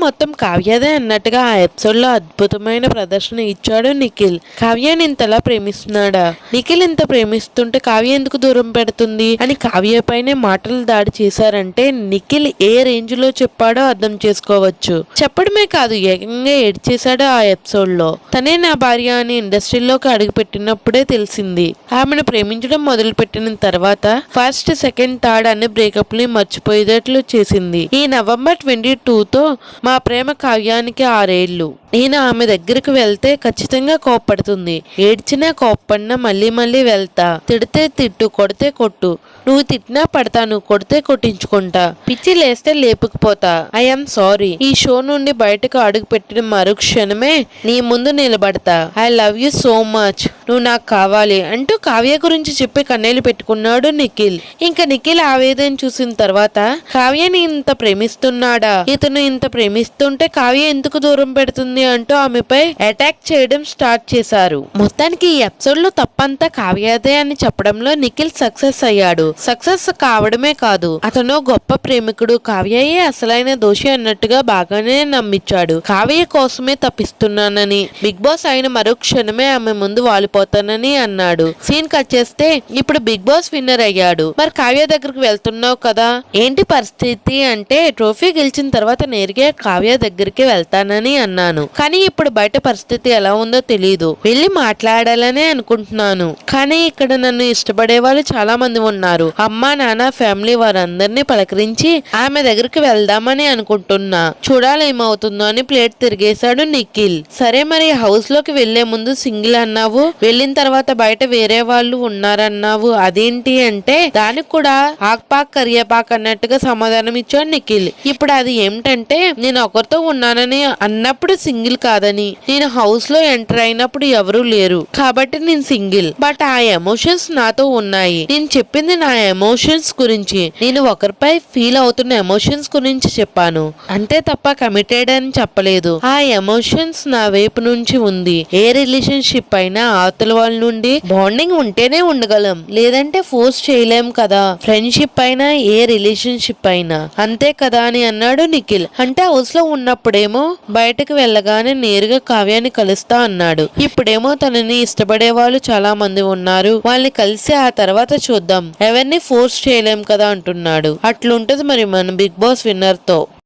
మొత్తం కావ్యదే అన్నట్టుగా ఆ ఎపిసోడ్ లో అద్భుతమైన ప్రదర్శన ఇచ్చాడు నిఖిల్. కావ్యని ఇంతలా ప్రేమిస్తున్నాడా? నిఖిల్ ఇంత ప్రేమిస్తుంటే కావ్య ఎందుకు దూరం పెడుతుంది అని కావ్య పైనే మాటలు దాడి చేశారంటే నిఖిల్ ఏ రేంజ్ లో చెప్పాడో అర్థం చేసుకోవచ్చు. చెప్పడమే కాదు, ఏకంగా ఏడ్చేశాడు ఆ ఎపిసోడ్ లో. తనే నా భార్య అని ఇండస్ట్రీలోకి అడుగు పెట్టినప్పుడే తెలిసింది. ఆమెను ప్రేమించడం మొదలు పెట్టిన తర్వాత ఫస్ట్, సెకండ్, థర్డ్ అనే బ్రేకప్ ని మర్చిపోయేటట్లు చేసింది. ఈ నవంబర్ 22తో మా ప్రేమ కావ్యానికి 6 ఏళ్లు. నేను ఆమె దగ్గరకు వెళ్తే ఖచ్చితంగా కోప్పడుతుంది. ఏడ్చినా కోప్పడినా మళ్ళీ మళ్ళీ వెళ్తా. తిడితే తిట్టు, కొడితే కొట్టు. నువ్వు తిట్టినా పడతాను, కొడితే కొట్టించుకుంటా. పిచ్చి లేస్తే లేపుకుపోతా. I'm sorry. ఈ షో నుండి బయటకు అడుగు పెట్టిన మరుక్షణమే నీ ముందు నిలబడతా. I love you so much. నువ్వు నాకు కావాలి అంటూ కావ్య గురించి చెప్పి కన్నీళ్లు పెట్టుకున్నాడు నిఖిల్. ఇంకా నిఖిల్ ఆవేదన చూసిన తర్వాత కావ్యని ఇంత ప్రేమిస్తున్నాడా, ఇతను ఇంత ప్రేమిస్తుంటే కావ్య ఎందుకు దూరం పెడుతుంది అంటూ ఆమెపై అటాక్ చేయడం స్టార్ట్ చేశారు. మొత్తానికి ఈ ఎపిసోడ్ లో తప్పంతా కావ్యదే అని చెప్పడంలో నిఖిల్ సక్సెస్ అయ్యాడు. సక్సెస్ కావడమే కాదు, అతను గొప్ప ప్రేమికుడు, కావ్యయే అసలైన దోషి అన్నట్టుగా బాగానే నమ్మించాడు. కావ్య కోసమే తప్పిస్తున్నానని, బిగ్ బాస్ అయిన మరో క్షణమే ఆమె ముందు వాలిపోతానని అన్నాడు. సీన్ కట్ చేస్తే ఇప్పుడు బిగ్ బాస్ విన్నర్ అయ్యాడు. మరి కావ్య దగ్గరకు వెళ్తున్నావు కదా, ఏంటి పరిస్థితి అంటే ట్రోఫీ గెలిచిన తర్వాత నేరుగా కావ్య దగ్గరికి వెళ్తానని అన్నాను. కానీ ఇప్పుడు బయట పరిస్థితి ఎలా ఉందో తెలియదు. వెళ్ళి మాట్లాడాలనే అనుకుంటున్నాను. కానీ ఇక్కడ నన్ను ఇష్టపడే వాళ్ళు చాలా మంది ఉన్నారు. అమ్మ, నాన్న, ఫ్యామిలీ వారందరినీ పలకరించి ఆమె దగ్గరికి వెళ్దామని అనుకుంటున్నా. చూడాలేమవుతుందో అని ప్లేట్ తిరిగేశాడు నిఖిల్. సరే, మరి హౌస్ లోకి వెళ్లే ముందు సింగిల్ అన్నావు, వెళ్ళిన తర్వాత బయట వేరే వాళ్ళు ఉన్నారన్నావు, అదేంటి అంటే దానికి కూడా ఆక్పాక్ కరియాపాక్ అన్నట్టుగా సమాధానం ఇచ్చాడు నిఖిల్. ఇప్పుడు అది ఏమిటంటే నేను ఒకరితో ఉన్నానని అన్నప్పుడు సింగిల్ కాదని, నేను హౌస్ లో ఎంటర్ అయినప్పుడు ఎవరూ లేరు కాబట్టి నేను సింగిల్. బట్ ఆ ఎమోషన్స్ నాతో ఉన్నాయి. నేను చెప్పింది నా ఎమోషన్స్ గురించి, నేను ఒకరిపై ఫీల్ అవుతున్న ఎమోషన్స్ గురించి చెప్పాను అంతే తప్ప కమిటెడ్ అని చెప్పలేదు. ఆ ఎమోషన్స్ నా వైపు నుంచి ఉంది. ఏ రిలేషన్షిప్ అయినా అవతల వాళ్ళ నుండి బాండింగ్ ఉంటేనే ఉండగలం, లేదంటే ఫోర్స్ చేయలేం కదా. ఫ్రెండ్షిప్ అయినా ఏ రిలేషన్షిప్ అయినా అంతే కదా అని అన్నాడు నిఖిల్. అంటే హౌస్ లో ఉన్నప్పుడేమో బయటకు వెళ్ళగానే నేరుగా కావ్యాన్ని కలుస్తా అన్నాడు. ఇప్పుడేమో తనని ఇష్టపడే వాళ్ళు చాలా మంది ఉన్నారు, వాళ్ళని కలిసి ఆ తర్వాత చూద్దాం, ఎవరిని ఫోర్స్ చేయలేం కదా అంటున్నాడు. అట్లుంటది మరి మన బిగ్ బాస్ విన్నర్ తో.